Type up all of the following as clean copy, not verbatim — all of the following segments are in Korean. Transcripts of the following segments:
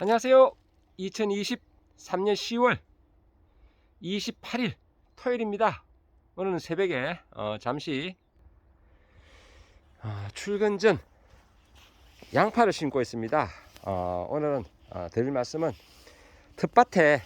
안녕하세요. 2023년 10월 28일 토요일입니다. 오늘은 새벽에 잠시 출근 전 양파를 심고 있습니다. 오늘은 드릴 말씀은 텃밭에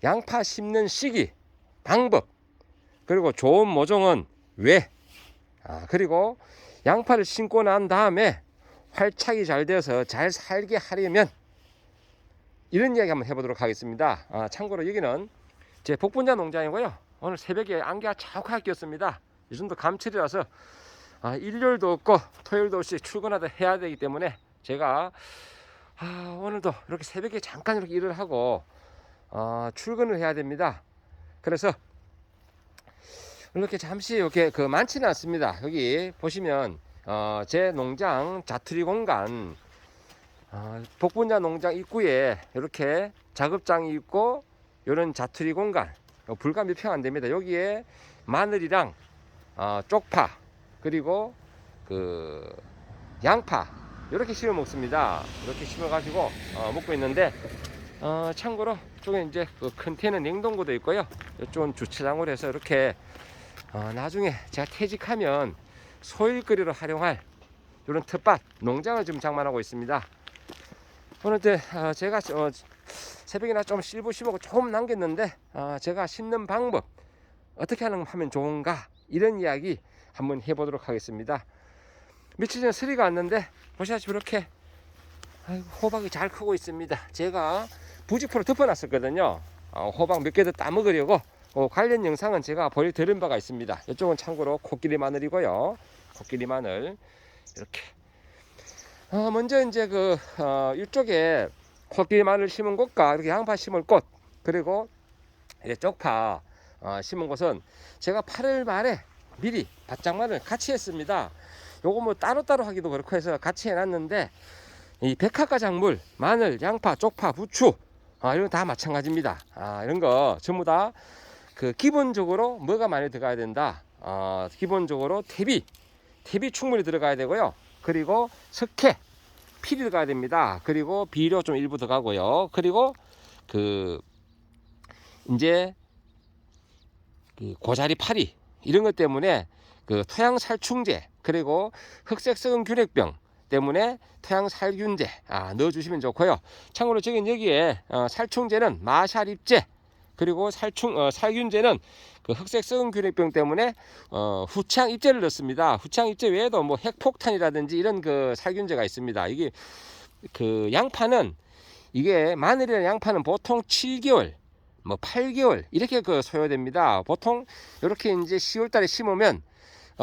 양파 심는 시기, 방법, 그리고 좋은 모종은 왜, 그리고 양파를 심고 난 다음에 활착이 잘 되어서 잘 살게 하려면 이런 이야기 한번 해보도록 하겠습니다. 참고로 여기는 제 복분자 농장이고요. 오늘 새벽에 안개가 자욱하게 꼈습니다. 요즘도 감철이라서 일요일도 없고 토요일도 없이 출근하다 해야 되기 때문에 제가 오늘도 이렇게 새벽에 잠깐 이렇게 일을 하고 출근을 해야 됩니다. 그래서 이렇게 잠시 이렇게 많지는 않습니다. 여기 보시면 제 농장 자투리 공간, 복분자 농장 입구에 이렇게 작업장이 있고 이런 자투리 공간 불과 몇 평 안 됩니다. 여기에 마늘이랑 쪽파 그리고 양파 이렇게 심어 먹습니다. 이렇게 심어 가지고 먹고 있는데 참고로 쪽에 이제 컨테이너 냉동고도 있고요. 이쪽은 주차장으로 해서 이렇게 나중에 제가 퇴직하면 소일거리로 활용할 이런 텃밭 농장을 지금 장만하고 있습니다. 오늘 제가 새벽이나 좀 일부 심고 조금 남겼는데 제가 심는 방법 어떻게 하면 좋은가 이런 이야기 한번 해보도록 하겠습니다. 며칠 전에 서리가 왔는데 보시다시피 이렇게 호박이 잘 크고 있습니다. 제가 부직포로 덮어놨었거든요. 호박 몇 개 더 따먹으려고 관련 영상은 제가 보여드린 바가 있습니다. 이쪽은 참고로 코끼리 마늘이고요. 코끼리 마늘 이렇게 먼저 이제 이쪽에 코끼리 마늘 심은 곳과 이렇게 양파 심을 곳 그리고 이제 쪽파 심은 곳은 제가 8월 말에 미리 바짝마늘 같이 했습니다. 요거 뭐 따로따로 하기도 그렇고 해서 같이 해놨는데 이 백화가 작물 마늘, 양파, 쪽파, 부추 이런 거 다 마찬가지입니다. 이런 거 전부 다 기본적으로 뭐가 많이 들어가야 된다. 기본적으로 퇴비 충분히 들어가야 되고요. 그리고 석회, 필이 들어가야 됩니다. 그리고 비료 좀 일부 들어가고요. 그리고 이제 고자리 파리 이런 것 때문에 토양 살충제 그리고 흑색성은 균핵병 때문에 토양 살균제 넣어주시면 좋고요. 참고로 저기 여기에 살충제는 마샬입제 그리고 살균제는 흑색성은 균핵병 때문에 후창 입제를 넣습니다. 후창 입제 외에도 뭐 핵폭탄이라든지 이런 살균제가 있습니다. 이게 양파는 이게 마늘이나 양파는 보통 7개월 뭐 8개월 이렇게 소요됩니다. 보통 이렇게 이제 10월달에 심으면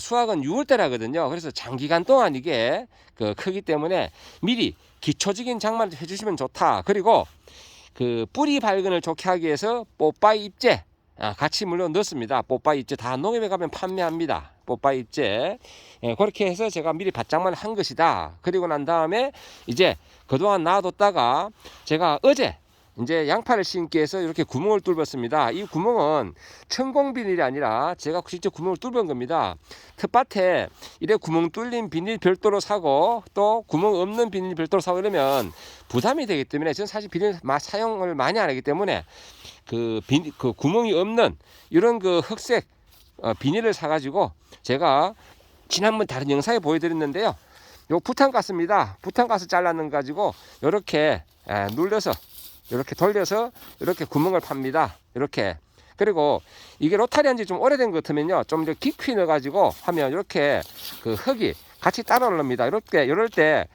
수확은 6월달에 하거든요. 그래서 장기간 동안 이게 크기 때문에 미리 기초적인 장만을 해주시면 좋다. 그리고 뿌리 발근을 좋게 하기 위해서 뽀빠이 잎제 같이 물론 넣습니다. 뽀빠이 잎제 다 농협에 가면 판매합니다. 뽀빠이 잎제 그렇게 해서 제가 미리 바짝만 한 것이다. 그리고 난 다음에 이제 그동안 놔뒀다가 제가 어제 이제 양파를 심기 위해서 이렇게 구멍을 뚫었습니다. 이 구멍은 천공 비닐이 아니라 제가 직접 구멍을 뚫은 겁니다. 텃밭에 이래 구멍 뚫린 비닐 별도로 사고 또 구멍 없는 비닐 별도로 사고 이러면 부담이 되기 때문에 저는 사실 비닐 사용을 많이 안 하기 때문에 구멍이 없는 이런 흑색 비닐을 사가지고 제가 지난번 다른 영상에 보여드렸는데요. 요 부탄가스입니다. 부탄가스 잘라는 가지고 이렇게 눌러서 이렇게 돌려서 이렇게 구멍을 팝니다. 이렇게. 그리고 이게 로타리 한지 좀 오래된 것 같으면요. 좀 더 깊이 넣어가지고 하면 이렇게 흙이 같이 따라 올라옵니다. 이럴 때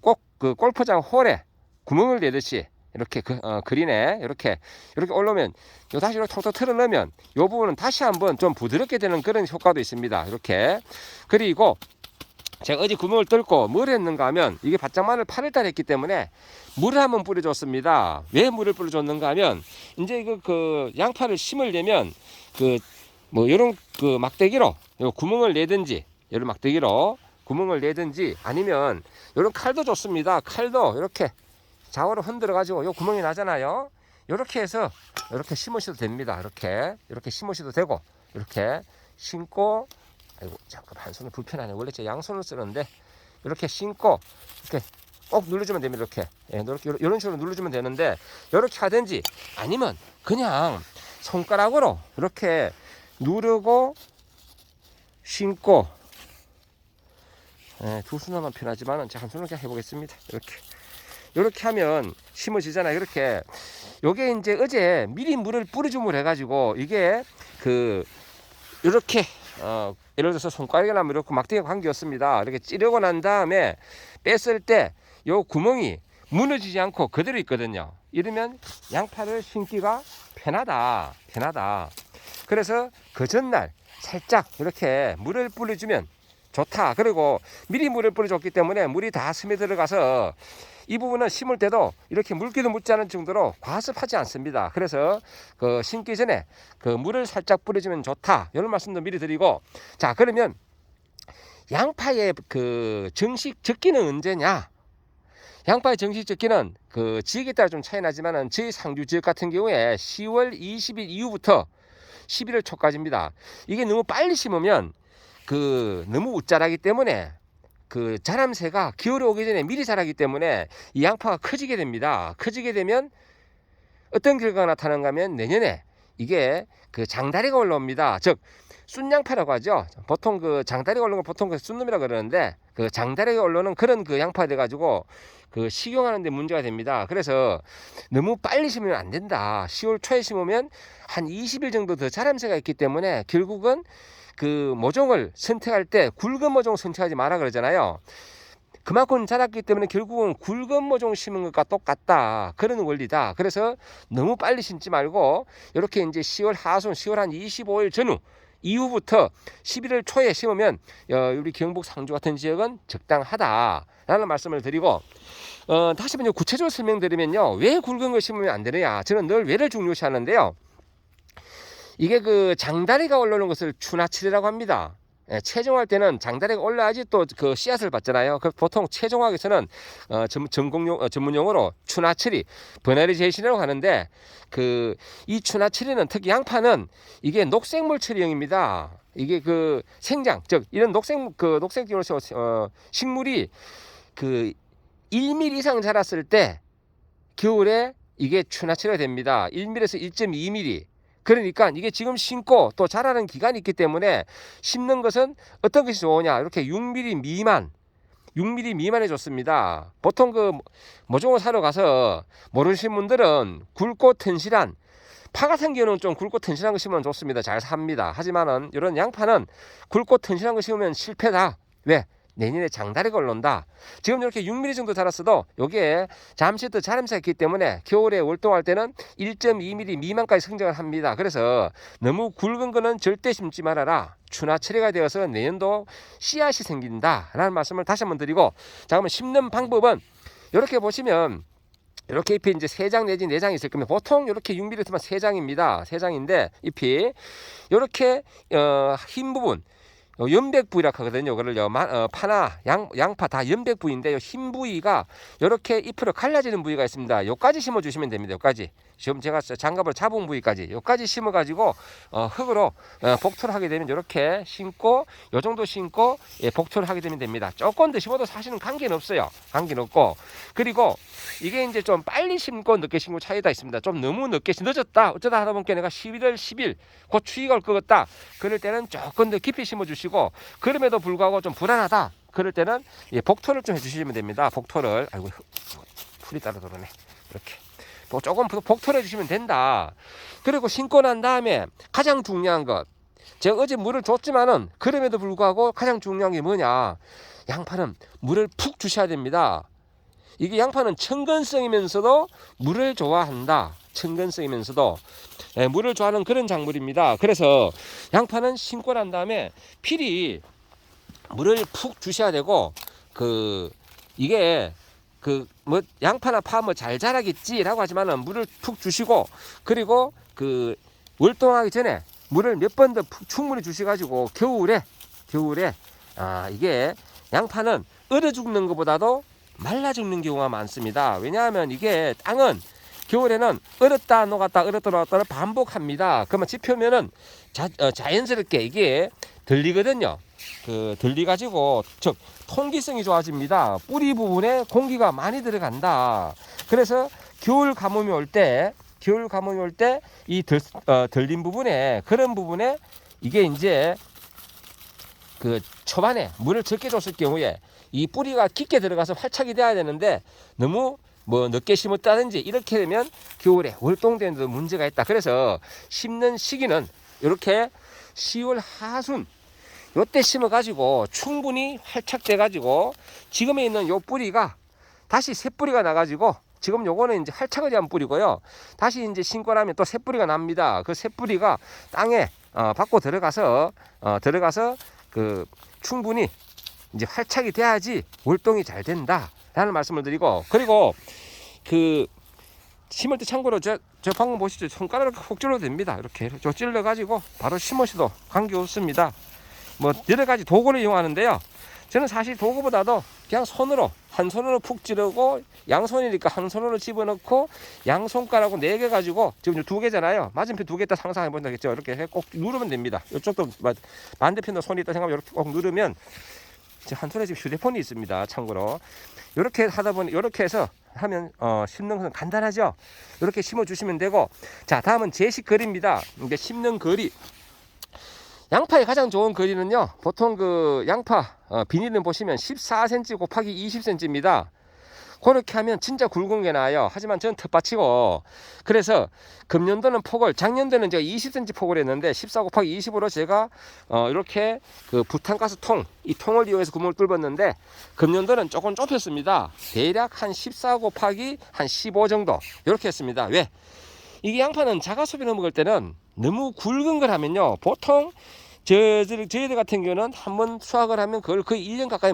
꼭 골프장 홀에 구멍을 내듯이 이렇게 그린에 이렇게 올라오면 다시 이렇게 통통 틀어 넣으면 이 부분은 다시 한번 좀 부드럽게 되는 그런 효과도 있습니다. 이렇게. 그리고 제가 어제 구멍을 뚫고 뭘 했는가 하면 이게 바짝마늘 8월달에 했기 때문에 물을 한번 뿌려줬습니다. 왜 물을 뿌려줬는가 하면 이제 양파를 심으려면 요런 막대기로 구멍을 내든지 요런 막대기로 구멍을 내든지 아니면 요런 칼도 좋습니다. 칼도 이렇게 좌우로 흔들어 가지고 요 구멍이 나잖아요. 이렇게 해서 이렇게 심으셔도 됩니다. 이렇게 심으셔도 되고 이렇게 심고 아이고 잠깐 한 손은 불편하네. 원래 제 양손을 쓰는데 이렇게 심고 이렇게 꼭 눌러주면 됩니다. 이렇게. 예, 이런 식으로 눌러주면 되는데, 이렇게 하든지 아니면 그냥 손가락으로 이렇게 누르고 심고, 예, 두 손으로만 편하지만은 제가 한 손으로 그냥 해보겠습니다. 이렇게 하면 심어지잖아요. 요게 이제 어제 미리 물을 뿌려줌을 해가지고 이게 이렇게 예를 들어서 손가락이나 이렇게 막대기가 관계없습니다. 이렇게 찌르고 난 다음에 뺐을 때 요 구멍이 무너지지 않고 그대로 있거든요. 이러면 양파를 심기가 편하다. 그래서 그 전날 살짝 이렇게 물을 뿌려주면 좋다. 그리고 미리 물을 뿌려줬기 때문에 물이 다 스며들어가서 이 부분은 심을 때도 이렇게 물기도 묻지 않을 정도로 과습하지 않습니다. 그래서 심기 전에 물을 살짝 뿌려주면 좋다. 이런 말씀도 미리 드리고, 자, 그러면 양파의 정식 적기는 언제냐? 양파의 정식 적기는 지역에 따라 좀 차이 나지만은 저희 상주 지역 같은 경우에 10월 20일 이후부터 11월 초까지입니다. 이게 너무 빨리 심으면 너무 웃자라기 때문에 자람새가 겨울에 오기 전에 미리 자라기 때문에 이 양파가 커지게 됩니다. 커지게 되면 어떤 결과가 나타나는가 하면 내년에 이게 장다리가 올라옵니다. 즉 순양파라고 하죠. 보통 장다리가 올라오는 걸 보통 순놈이라고 그러는데 장다리가 올라오는 그런 양파가 돼가지고 식용하는 데 문제가 됩니다. 그래서 너무 빨리 심으면 안 된다. 10월 초에 심으면 한 20일 정도 더 자람새가 있기 때문에 결국은 모종을 선택할 때 굵은 모종 선택하지 마라 그러잖아요. 그만큼 자랐기 때문에 결국은 굵은 모종 심은 것과 똑같다. 그런 원리다. 그래서 너무 빨리 심지 말고 이렇게 이제 10월 하순, 10월 한 25일 전후 이후부터 11월 초에 심으면 우리 경북 상주 같은 지역은 적당하다라는 말씀을 드리고, 다시 한번 구체적으로 설명드리면요, 왜 굵은 걸 심으면 안 되느냐, 저는 늘 왜를 중요시하는데요, 이게 장다리가 올라오는 것을 추나칠이라고 합니다. 예, 채종할 때는 장다리가 올라야지 또 씨앗을 받잖아요. 보통 채종학에서는 전문용어로 추나칠이, 버나리제이션이라고 하는데, 이 추나칠이는 특히 양파는 이게 녹색물 처리형입니다. 이게 생장, 즉 이런 녹색적으로 식물이 1mm 이상 자랐을 때 겨울에 이게 추나칠이 됩니다. 1mm에서 1.2mm. 그러니까 이게 지금 심고 또 자라는 기간이 있기 때문에 심는 것은 어떤 것이 좋으냐, 이렇게 6mm 미만이 좋습니다. 보통 모종을 사러 가서 모르시는 분들은 굵고 튼실한 파 같은 경우는 좀 굵고 튼실한 거 심으면 좋습니다. 잘 삽니다. 하지만은 이런 양파는 굵고 튼실한 거 심으면 실패다. 왜? 내년에 장다리가 올라온다. 지금 이렇게 6mm 정도 자랐어도 여기에 잠시 더 자람새가 있기 때문에 겨울에 월동할 때는 1.2mm 미만까지 성장을 합니다. 그래서 너무 굵은 거는 절대 심지 말아라. 추나철이가 되어서 내년도 씨앗이 생긴다 라는 말씀을 다시 한번 드리고, 자, 그러면 심는 방법은 이렇게 보시면 이렇게 잎이 이제 3장 내지 4장이 있을 겁니다. 보통 이렇게 6mm면 3장입니다. 3장인데 잎이 이렇게 흰 부분, 연백 부위라고 하거든요. 그걸요, 파나 양파 다 연백 부위인데, 흰 부위가 이렇게 잎으로 갈라지는 부위가 있습니다. 요까지 심어 주시면 됩니다. 요까지. 지금 제가 장갑을 잡은 부위까지 요까지 심어 가지고 흙으로 복토를 하게 되면 이렇게 심고, 요 정도 심고 복토를 하게 되면 됩니다. 조금 더 심어도 사실은 관계는 없어요. 관계는 없고, 그리고 이게 이제 좀 빨리 심고 늦게 심고 차이가 있습니다. 좀 너무 늦게 늦었다, 어쩌다 하다 보니까 내가 11월 10일 곧 추위가 올 것 같다, 그럴 때는 조금 더 깊이 심어 주시고, 그럼에도 불구하고 좀 불안하다, 그럴 때는 복토를 좀 해주시면 됩니다. 복토를, 아이고 풀이 따라 들어오네. 이렇게 조금 복토를 해주시면 된다. 그리고 심고 난 다음에 가장 중요한 것, 제가 어제 물을 줬지만은 그럼에도 불구하고 가장 중요한 게 뭐냐, 양파는 물을 푹 주셔야 됩니다. 이게 양파는 천근성이면서도 물을 좋아한다. 천근성이면서도 물을 좋아하는 그런 작물입니다. 그래서 양파는 심고 난 다음에 필히 물을 푹 주셔야 되고, 이게 양파나 파 잘 자라겠지라고 하지만은 물을 푹 주시고, 그리고 월동하기 전에 물을 몇 번 더 충분히 주셔가지고 겨울에 이게 양파는 얼어 죽는 것보다도 말라 죽는 경우가 많습니다. 왜냐하면 이게 땅은 겨울에는 얼었다 녹았다 얼었다 녹았다를 반복합니다. 그러면 지표면은 자연스럽게 이게 들리거든요. 그 들리가지고 즉 통기성이 좋아집니다. 뿌리 부분에 공기가 많이 들어간다. 그래서 겨울 가뭄이 올 때 이 들린 부분에 그런 부분에 이게 이제 그 초반에 물을 적게 줬을 경우에 이 뿌리가 깊게 들어가서 활착이 돼야 되는데 너무 뭐 늦게 심었다든지 이렇게 되면 겨울에 월동되는 데 문제가 있다. 그래서 심는 시기는 이렇게 10월 하순 요때 심어 가지고 충분히 활착돼 가지고 지금에 있는 요 뿌리가 다시 새 뿌리가 나 가지고 지금 요거는 이제 활착을 위한 뿌리고요. 다시 이제 심고 나면 또 새 뿌리가 납니다. 그 새 뿌리가 땅에 받고 들어가서 그 충분히 이제 활착이 돼야지 월동이 잘 된다라는 말씀을 드리고, 그리고 그 심을 때 참고로 저 방금 보시죠. 손가락을 훅 찔러도 됩니다. 이렇게 찔러 가지고 바로 심으셔도 관계 없습니다. 뭐 여러 가지 도구를 이용하는데요. 저는 사실 도구보다도 그냥 손으로 한 손으로 푹 찌르고 양손이니까 한 손으로 집어넣고 양손가락으로 4개 가지고 지금 2개잖아요. 맞은편 2개 있다 상상해 본다겠죠. 이렇게 해 꼭 누르면 됩니다. 이쪽도 반대편도 손이 있다 생각하면 이렇게 꼭 누르면 한 손에 지금 휴대폰이 있습니다. 참고로 이렇게 하다 보니 이렇게 해서 하면 심는 것은 간단하죠. 이렇게 심어 주시면 되고, 자 다음은 제식 거리입니다. 이제 심는 거리. 양파의 가장 좋은 거리는요, 보통 그 양파 비닐은 보시면 14cm 곱하기 20cm입니다. 그렇게 하면 진짜 굵은 게 나와요. 하지만 저는 텃밭이고, 그래서 금년도는 폭을, 작년도는 제가 20cm 폭을 했는데 14 곱하기 20으로 제가 이렇게 그 부탄가스 통, 이 통을 이용해서 구멍을 뚫었는데 금년도는 조금 좁혔습니다. 대략 한 14 곱하기 한 15 정도 이렇게 했습니다. 왜? 이게 양파는 자가소비로 먹을 때는 너무 굵은 걸 하면요, 보통 저희들 같은 경우는 한번 수확을 하면 그걸 거의 1년 가까이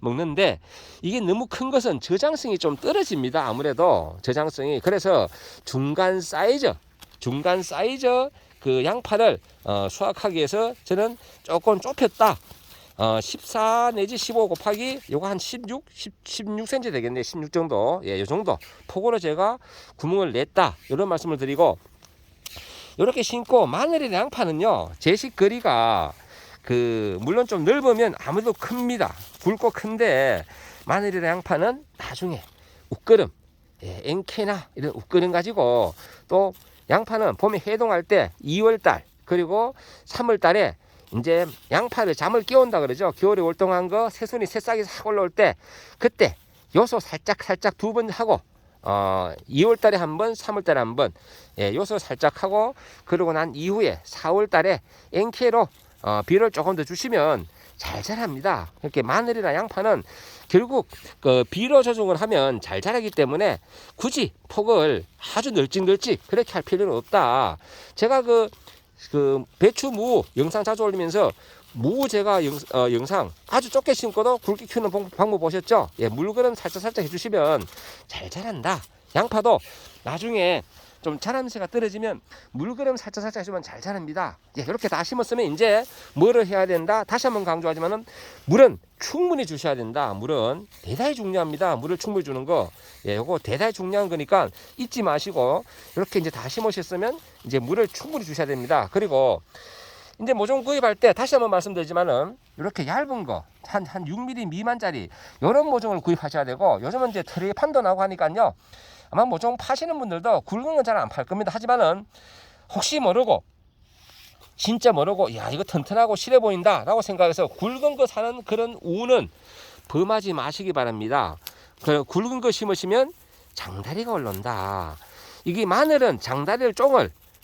먹는데 이게 너무 큰 것은 저장성이 좀 떨어집니다. 아무래도 저장성이. 그래서 중간 사이즈 그 양파를 수확하기 위해서 저는 조금 좁혔다. 14 내지 15 곱하기 요거 한 16cm 되겠네요. 16 정도. 예, 요 정도 폭으로 제가 구멍을 냈다. 이런 말씀을 드리고, 이렇게 심고 마늘이나 양파는요, 제식 거리가 물론 좀 넓으면 아무래도 큽니다. 굵고 큰데 마늘이나 양파는 나중에 웃거름, 엔케나 이런 웃거름 가지고, 또 양파는 봄에 해동할 때 2월달 그리고 3월달에 이제 양파를 잠을 깨운다 그러죠. 겨울에 월동한 거 새순이 새싹이 싹 올라올 때, 그때 요소 살짝 2번 하고 2월달에 한 번, 3월달에 한 번, 요소 살짝 하고, 그러고 난 이후에 4월달에 엔케로 비료를 조금 더 주시면 잘 자랍니다. 이렇게 마늘이나 양파는 결국 그 비료 조정을 하면 잘 자라기 때문에 굳이 폭을 아주 널찍 그렇게 할 필요는 없다. 제가 그 배추 무 영상 자주 올리면서 무 제가 영상 아주 좁게 심고도 굵게 키우는 방법 보셨죠? 예, 물그름 살짝 해주시면 잘 자란다. 양파도 나중에 좀 자람새가 떨어지면 물그름 살짝 해주면 잘 자랍니다. 예, 이렇게 다 심었으면 이제 뭐를 해야 된다? 다시 한번 강조하지만은 물은 충분히 주셔야 된다. 물은 대단히 중요합니다. 물을 충분히 주는 거. 예, 요거 대단히 중요한 거니까 잊지 마시고, 이렇게 이제 다 심으셨으면 이제 물을 충분히 주셔야 됩니다. 그리고 이제 모종 구입할 때 다시 한번 말씀드리지만은 이렇게 얇은 거 한 6mm 미만짜리 이런 모종을 구입하셔야 되고, 요즘은 이제 트레이판도 나오고 하니까요, 아마 모종 파시는 분들도 굵은 건 잘 안 팔 겁니다. 하지만은 혹시 모르고 진짜 모르고 야 이거 튼튼하고 실해 보인다 라고 생각해서 굵은 거 사는 그런 우는 범하지 마시기 바랍니다. 그 굵은 거 심으시면 장다리가 올라온다. 이게 마늘은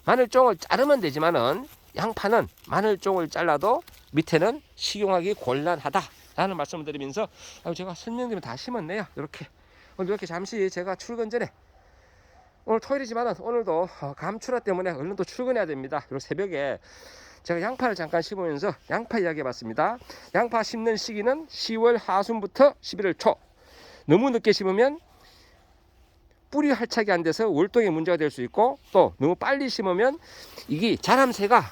마늘종을 자르면 되지만은 양파는 마늘종을 잘라도 밑에는 식용하기 곤란하다라는 말씀을 드리면서 제가 설명드리면 다 심었네요. 이렇게 잠시 제가 출근 전에, 오늘 토요일이지만 오늘도 감출화 때문에 얼른 또 출근해야 됩니다. 그리고 새벽에 제가 양파를 잠깐 심으면서 양파 이야기 해봤습니다. 양파 심는 시기는 10월 하순부터 11월 초. 너무 늦게 심으면 뿌리 활착이 안 돼서 월동에 문제가 될 수 있고, 또 너무 빨리 심으면 이게 자람새가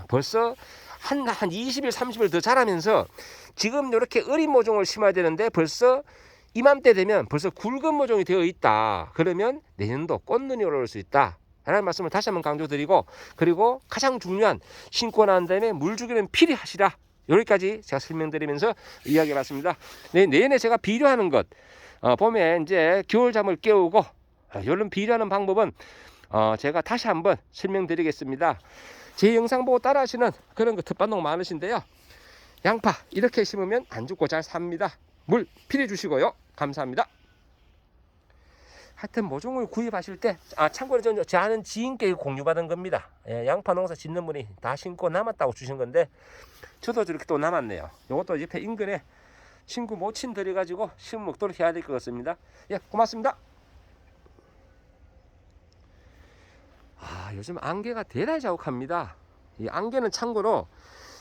벌써 한 20일 30일 더 자라면서 지금 이렇게 어린 모종을 심어야 되는데 벌써 이맘때 되면 벌써 굵은 모종이 되어 있다. 그러면 내년도 꽃눈이 올라올 수 있다 라는 말씀을 다시 한번 강조드리고, 그리고 가장 중요한 신고 난 다음에 물 주기는 필히 하시라. 여기까지 제가 설명드리면서 이야기해봤습니다. 내년에 제가 비료하는 것 보면 이제 겨울잠을 깨우고 여름 비료하는 방법은 제가 다시 한번 설명드리겠습니다. 제 영상 보고 따라 하시는 그런 거 텃밭농 많으신데요. 양파 이렇게 심으면 안 죽고 잘 삽니다. 물 필히 주시고요. 감사합니다. 하여튼 모종을 구입하실 때 참고로 저 아는 지인께 공유받은 겁니다. 양파 농사 짓는 분이 다 심고 남았다고 주신 건데 저도 저렇게 또 남았네요. 이것도 옆에 인근에 친구 모친 들여가지고 심어 먹도록 해야 될 것 같습니다. 예, 고맙습니다. 요즘 안개가 대단히 자욱합니다. 이 안개는 참고로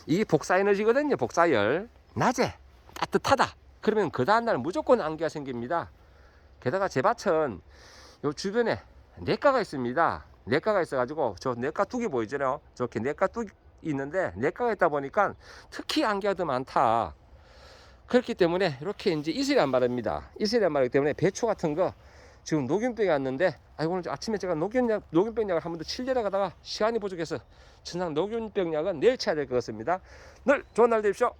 이 복사에너지거든요. 복사열. 낮에 따뜻하다 그러면 그 다음날 무조건 안개가 생깁니다. 게다가 제 밭은 요 주변에 냇가가 있습니다. 냇가가 있어가지고 저 냇가 뚝이 보이잖아요. 저렇게 냇가 뚝이 있는데 냇가가 있다 보니까 특히 안개가 더 많다. 그렇기 때문에 이렇게 이제 이슬이 안 바릅니다. 이슬이 안 바르기 때문에 배추 같은 거 지금 녹균병이 왔는데 오늘 아침에 제가 녹균병 약을 한 번 더 치려다 가다가 시간이 부족해서 천상 녹균병 약은 내일 쳐야 될 것 같습니다. 늘 좋은 날 되십시오.